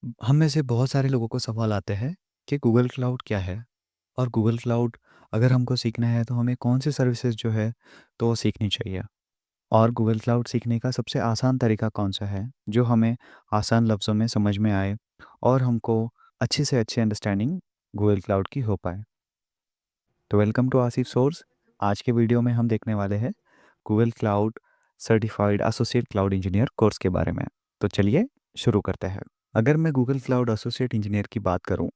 हम में से बहुत सारे लोगों को सवाल आते हैं कि गूगल क्लाउड क्या है? और गूगल क्लाउड अगर हमको सीखना है तो हमें कौन सी सर्विसेज जो है तो वो सीखनी चाहिए? और गूगल क्लाउड सीखने का सबसे आसान तरीका कौन-सा है, जो हमें आसान लफ्ज़ों में समझ में आए और हमको अच्छी से अच्छी अंडरस्टैंडिंग गूगल क्लाउड की हो पाए? तो वेलकम टू आसिफ सोर्स। आज के वीडियो में हम देखने वाले हैं Google cloud certified associate cloud engineer course के बारे में। तो चलिए शुरू करते हैं। अगर मैं गूगल क्लाउड एसोसिएट इंजीनियर की बात करूँ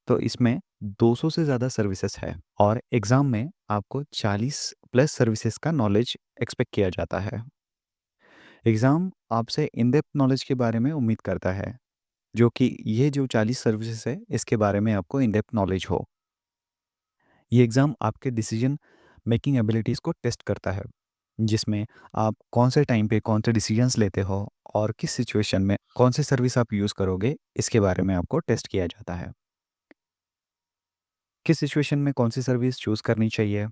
तो इसमें 200 से ज़्यादा सर्विसेज है और एग्ज़ाम में आपको 40 प्लस सर्विसेज का नॉलेज एक्सपेक्ट किया जाता है। एग्ज़ाम आपसे इन डेप्थ नॉलेज के बारे में उम्मीद करता है, जो कि ये जो 40 सर्विसेज है इसके बारे में आपको इन डेप्थ नॉलेज हो। ये एग्ज़ाम आपके डिसीजन मेकिंग एबिलिटीज़ को टेस्ट करता है, जिसमें आप कौन से टाइम पे कौन से डिसीजंस लेते हो और किस सिचुएशन में कौन से सर्विस आप यूज़ करोगे, इसके बारे में आपको टेस्ट किया जाता है। किस सिचुएशन में कौन सी सर्विस चूज़ करनी चाहिए,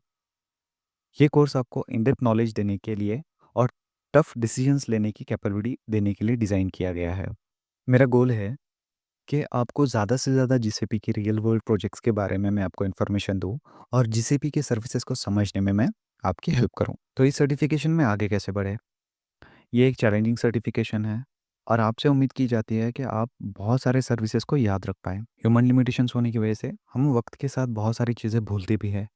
ये कोर्स आपको इन डेप्थ नॉलेज देने के लिए और टफ डिसीजंस लेने की कैपेबिलिटी देने के लिए डिज़ाइन किया गया है। मेरा गोल है कि आपको ज़्यादा से ज़्यादा जीसीपी की रियल वर्ल्ड प्रोजेक्ट्स के बारे में मैं आपको इन्फॉर्मेशन दूँ और जीसीपी के सर्विसेज को समझने में मैं आपकी हेल्प करूँ। तो इस सर्टिफिकेशन में आगे कैसे बढ़े? ये एक चैलेंजिंग सर्टिफिकेशन है और आपसे उम्मीद की जाती है कि आप बहुत सारे सर्विसेज को याद रख पाएँ। ह्यूमन लिमिटेशंस होने की वजह से हम वक्त के साथ बहुत सारी चीज़ें भूलते भी हैं।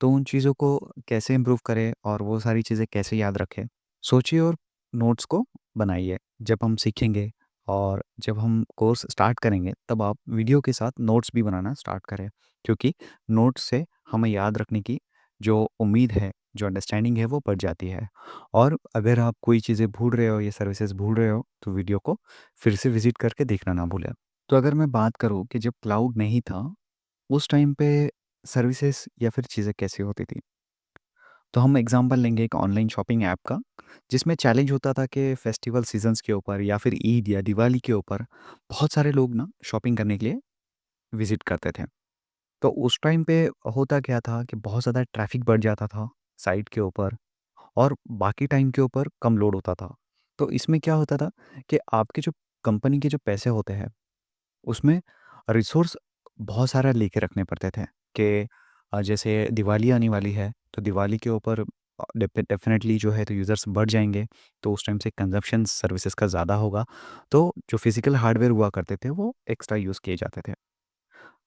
तो उन चीज़ों को कैसे इम्प्रूव करें और वो सारी चीज़ें कैसे याद रखें, सोचिए और नोट्स को बनाइए। जब हम सीखेंगे और जब हम कोर्स स्टार्ट करेंगे तब आप वीडियो के साथ नोट्स भी बनाना स्टार्ट करें, क्योंकि नोट्स से हमें याद रखने की जो उम्मीद है, जो अंडरस्टैंडिंग है वो बढ़ जाती है। और अगर आप कोई चीज़ें भूल रहे हो, ये सर्विसेज भूल रहे हो, तो वीडियो को फिर से विजिट करके देखना ना भूलें। तो अगर मैं बात करूँ कि जब क्लाउड नहीं था, उस टाइम पे सर्विसेज या फिर चीज़ें कैसी होती थी? तो हम एग्जांपल लेंगे एक ऑनलाइन शॉपिंग ऐप का, जिसमें चैलेंज होता था कि फेस्टिवल सीजन्स के ऊपर या फिर ईद या दिवाली के ऊपर बहुत सारे लोग ना शॉपिंग करने के लिए विजिट करते थे। तो उस टाइम पे होता क्या था कि बहुत ज़्यादा ट्रैफिक बढ़ जाता था साइट के ऊपर और बाकी टाइम के ऊपर कम लोड होता था। तो इसमें क्या होता था कि आपके जो कंपनी के जो पैसे होते हैं, उसमें रिसोर्स बहुत सारा लेके रखने पड़ते थे कि जैसे दिवाली आने वाली है, तो दिवाली के ऊपर डेफ़िनेटली जो है तो यूज़र्स बढ़ जाएँगे, तो उस टाइम से कंज़म्पशन सर्विसेज़ का ज़्यादा होगा, तो जो फ़िज़िकल हार्डवेयर हुआ करते थे, वो एक्स्ट्रा यूज़ किए जाते थे।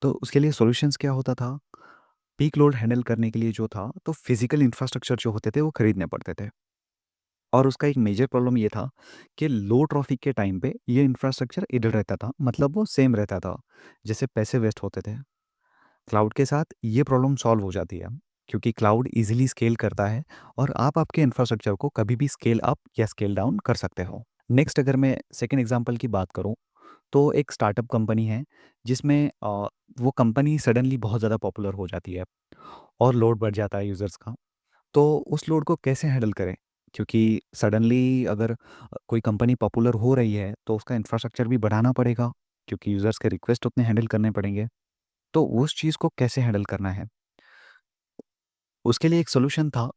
तो उसके लिए सॉल्यूशंस क्या होता था? पीक लोड हैंडल करने के लिए जो था, तो फ़िज़िकल इंफ्रास्ट्रक्चर जो होते थे, वो खरीदने पड़ते थे। और उसका एक मेजर प्रॉब्लम ये था कि लो ट्रैफिक के टाइम पे ये इंफ्रास्ट्रक्चर इडल रहता था, मतलब वो सेम रहता था, जिससे पैसे वेस्ट होते थे। क्लाउड के साथ ये प्रॉब्लम सॉल्व हो जाती है, क्योंकि क्लाउड ईज़िली स्केल करता है और आप आपके इंफ्रास्ट्रक्चर को कभी भी स्केल अप या स्केल डाउन कर सकते हो। नेक्स्ट अगर मैं सेकंड एग्ज़ाम्पल की बात करूँ, तो एक स्टार्टअप कंपनी है जिसमें वो कंपनी सडनली बहुत ज़्यादा पॉपुलर हो जाती है और लोड बढ़ जाता है यूज़र्स का। तो उस लोड को कैसे हैंडल करें? क्योंकि सडनली अगर कोई कंपनी पॉपुलर हो रही है, तो उसका इंफ्रास्ट्रक्चर भी बढ़ाना पड़ेगा, क्योंकि यूज़र्स के रिक्वेस्ट उतने हैंडल करने पड़ेंगे। तो उस चीज़ को कैसे हैंडल करना है? उसके लिए एक सॉल्यूशन था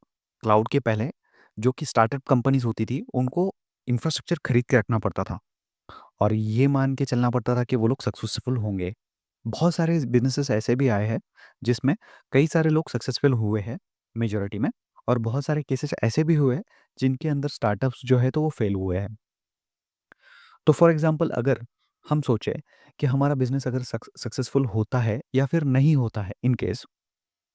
क्लाउड के पहले, जो कि स्टार्टअप कंपनीज़ होती थी, उनको इंफ्रास्ट्रक्चर खरीद के रखना पड़ता था और ये मान के चलना पड़ता था कि वो लोग सक्सेसफुल होंगे। बहुत सारे बिज़नेसेस ऐसे भी आए हैं, जिसमें कई सारे लोग सक्सेसफुल हुए हैं मेजॉरिटी में, और बहुत सारे केसेस ऐसे भी हुए हैं, जिनके अंदर स्टार्टअप्स जो है तो वो फेल हुए हैं। तो फॉर एग्ज़ाम्पल अगर हम सोचें कि हमारा बिज़नेस अगर सक्सेसफुल होता है या फिर नहीं होता है इन केस,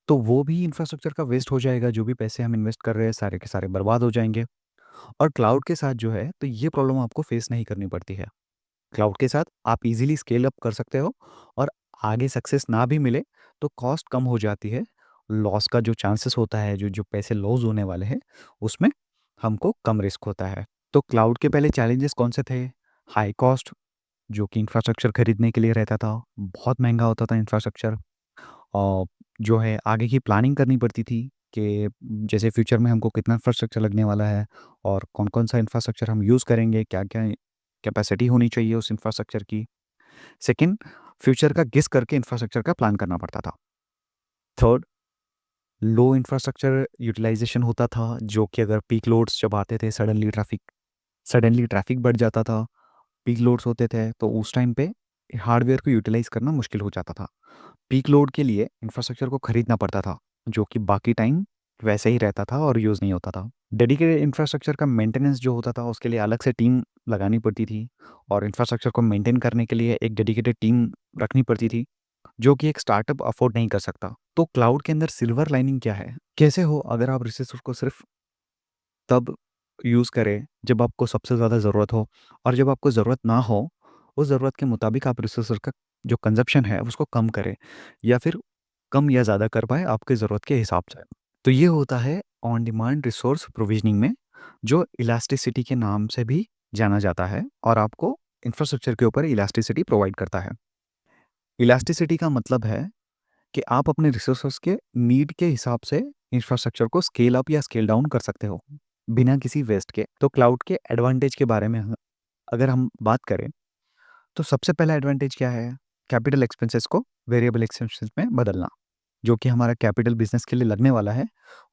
तो वो भी इंफ्रास्ट्रक्चर का वेस्ट हो जाएगा, जो भी पैसे हम इन्वेस्ट कर रहे हैं सारे के सारे बर्बाद हो जाएँगे। और क्लाउड के साथ जो है तो ये प्रॉब्लम आपको फेस नहीं करनी पड़ती है। क्लाउड के साथ आप इज़िली स्केल अप कर सकते हो और आगे सक्सेस ना भी मिले तो कॉस्ट कम हो जाती है। लॉस का जो चांसेस होता है, जो जो पैसे लॉस होने वाले हैं, उसमें हमको कम रिस्क होता है। तो क्लाउड के पहले चैलेंजेस कौन से थे? हाई कॉस्ट, जो कि इंफ्रास्ट्रक्चर खरीदने के लिए रहता था, बहुत महँगा होता था इंफ्रास्ट्रक्चर। जो है आगे की प्लानिंग करनी पड़ती थी कि जैसे फ्यूचर में हमको कितना इंफ्रास्ट्रक्चर लगने वाला है और कौन-कौन सा इंफ्रास्ट्रक्चर हम यूज़ करेंगे, क्या-क्या कैपेसिटी होनी चाहिए उस इंफ्रास्ट्रक्चर की। सेकंड, फ्यूचर का गेस करके इंफ्रास्ट्रक्चर का प्लान करना पड़ता था। थर्ड, लो इंफ्रास्ट्रक्चर यूटिलाइज़ेशन होता था, जो कि अगर पीक लोड्स जब आते थे, सडनली ट्रैफिक बढ़ जाता था, पीक लोड्स होते थे, तो उस टाइम पे हार्डवेयर को यूटिलाइज़ करना मुश्किल हो जाता था। पीक लोड के लिए इंफ्रास्ट्रक्चर को खरीदना पड़ता था, जो कि बाकी टाइम वैसे ही रहता था और यूज़ नहीं होता था। डेडिकेटेड इंफ्रास्ट्रक्चर का मेंटेनेंस जो होता था, उसके लिए अलग से टीम लगानी पड़ती थी और इंफ्रास्ट्रक्चर को मेंटेन करने के लिए एक डेडिकेटेड टीम रखनी पड़ती थी, जो कि एक स्टार्टअप अफोर्ड नहीं कर सकता। तो क्लाउड के अंदर सिल्वर लाइनिंग क्या है? कैसे हो अगर आप रिसोर्स को सिर्फ तब यूज़ करें जब आपको सबसे ज़्यादा ज़रूरत हो, और जब आपको ज़रूरत ना हो, उस ज़रूरत के मुताबिक आप रिसोर्स का जो कंज़प्शन है उसको कम करें, या फिर कम या ज़्यादा कर पाएँ आपकी ज़रूरत के हिसाब से। तो ये होता है ऑन डिमांड रिसोर्स प्रोविज़निंग में, जो इलास्टिसिटी के नाम से भी जाना जाता है और आपको इंफ्रास्ट्रक्चर के ऊपर इलास्टिसिटी प्रोवाइड करता है। इलास्टिसिटी का मतलब है कि आप अपने रिसोर्सेस के नीड के हिसाब से इंफ्रास्ट्रक्चर को स्केल अप या स्केल डाउन कर सकते हो, बिना किसी वेस्ट के। तो क्लाउड के एडवांटेज के बारे में अगर हम बात करें, तो सबसे पहला एडवांटेज क्या है? कैपिटल एक्सपेंसेस को वेरिएबल एक्सपेंसेस में बदलना। जो कि हमारा कैपिटल बिज़नेस के लिए लगने वाला है,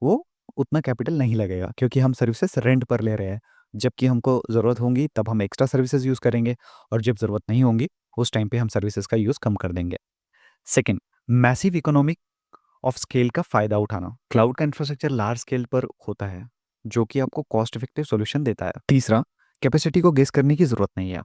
वो उतना कैपिटल नहीं लगेगा, क्योंकि हम सर्विसेज़ रेंट पर ले रहे हैं। जबकि हमको ज़रूरत होंगी तब हम एक्स्ट्रा सर्विसेज़ यूज़ करेंगे, और जब ज़रूरत नहीं होंगी, उस टाइम पे हम सर्विसेज़ का यूज़ कम कर देंगे। Second, massive economic of scale का फ़ायदा उठाना। क्लाउड का इंफ्रास्ट्रक्चर लार्ज स्केल पर होता है, जो कि आपको कॉस्ट इफेक्टिव सॉल्यूशन देता है। तीसरा, कैपेसिटी को गेस करने की ज़रूरत नहीं है।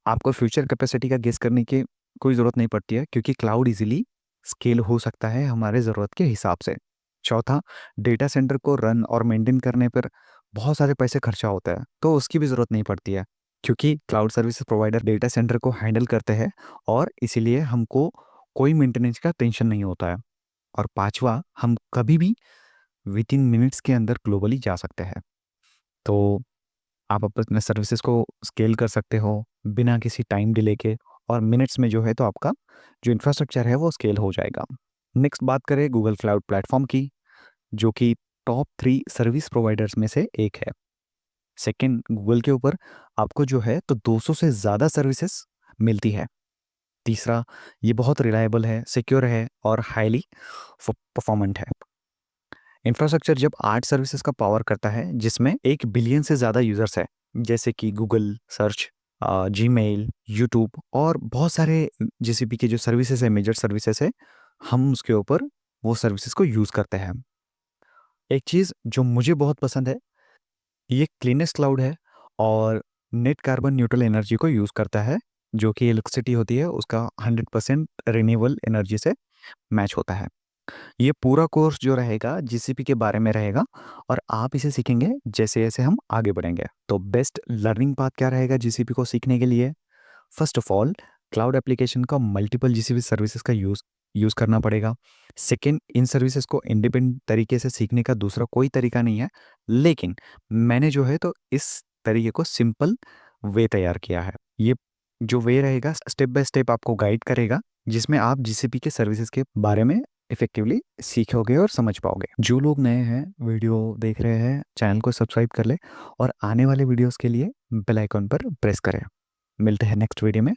आपको फ्यूचर कैपेसिटी का गेस करने की कोई ज़रूरत नहीं पड़ती है, क्योंकि क्लाउड इजीली स्केल हो सकता है हमारे ज़रूरत के हिसाब से। चौथा, डेटा सेंटर को रन और मेंटेन करने पर बहुत सारे पैसे खर्चा होता है, तो उसकी भी ज़रूरत नहीं पड़ती है, क्योंकि cloud services provider data centre को हैंडल करते हैं, और इसीलिए हमको कोई मेंटेनेंस का टेंशन नहीं होता है। और पाँचवा, हम कभी भी विदिन मिनट्स के अंदर ग्लोबली जा सकते हैं। तो आप अपने सर्विसेज को स्केल कर सकते हो बिना किसी टाइम डिले के, और मिनट्स में जो है तो आपका जो इंफ्रास्ट्रक्चर है वो स्केल हो जाएगा। नेक्स्ट बात करें गूगल क्लाउड प्लेटफॉर्म की, जो कि टॉप 3 सर्विस प्रोवाइडर्स में से एक है। सेकंड, गूगल के ऊपर आपको जो है तो 200 से ज़्यादा सर्विसेज मिलती है। तीसरा, ये बहुत रिलायबल है, सिक्योर है और हाईली परफॉर्मेंट है। इंफ्रास्ट्रक्चर जब 8 सर्विसेज का पावर करता है, जिसमें 1 बिलियन से ज़्यादा यूज़र्स है, जैसे कि गूगल सर्च, जीमेल, यूट्यूब और बहुत सारे जीसीपी के जो सर्विसेज है, मेजर सर्विसेज है, हम उसके ऊपर वो सर्विसेज को यूज़ करते हैं। एक चीज़ जो मुझे बहुत पसंद है, ये क्लीनेस्ट क्लाउड है और नेट कार्बन न्यूट्रल एनर्जी को यूज़ करता है, जो कि इलेक्ट्रिसिटी होती है उसका 100% रिन्यूएबल एनर्जी से मैच होता है। ये पूरा कोर्स जो रहेगा जीसीपी के बारे में रहेगा, और आप इसे सीखेंगे जैसे-जैसे हम आगे बढ़ेंगे। तो बेस्ट लर्निंग पाथ क्या रहेगा जीसीपी को सीखने के लिए? First of all, cloud application का मल्टीपल जीसीपी सर्विसेज का यूज़ यूज़ करना पड़ेगा। सेकंड, इन सर्विसेज को इंडिपेंडेंट तरीके से सीखने का दूसरा कोई तरीका नहीं है, लेकिन मैंने जो है तो इस तरीके को सिंपल वे तैयार किया है। ये जो वे रहेगा स्टेप बाय स्टेप आपको गाइड करेगा, जिसमें आप जीसीपी के सर्विसेज के बारे में इफेक्टिवली सीखोगे और समझ पाओगे। जो लोग नए हैं, वीडियो देख रहे हैं, चैनल को सब्सक्राइब कर ले और आने वाले वीडियोस के लिए बेल आइकन पर प्रेस करें। मिलते हैं नेक्स्ट वीडियो में।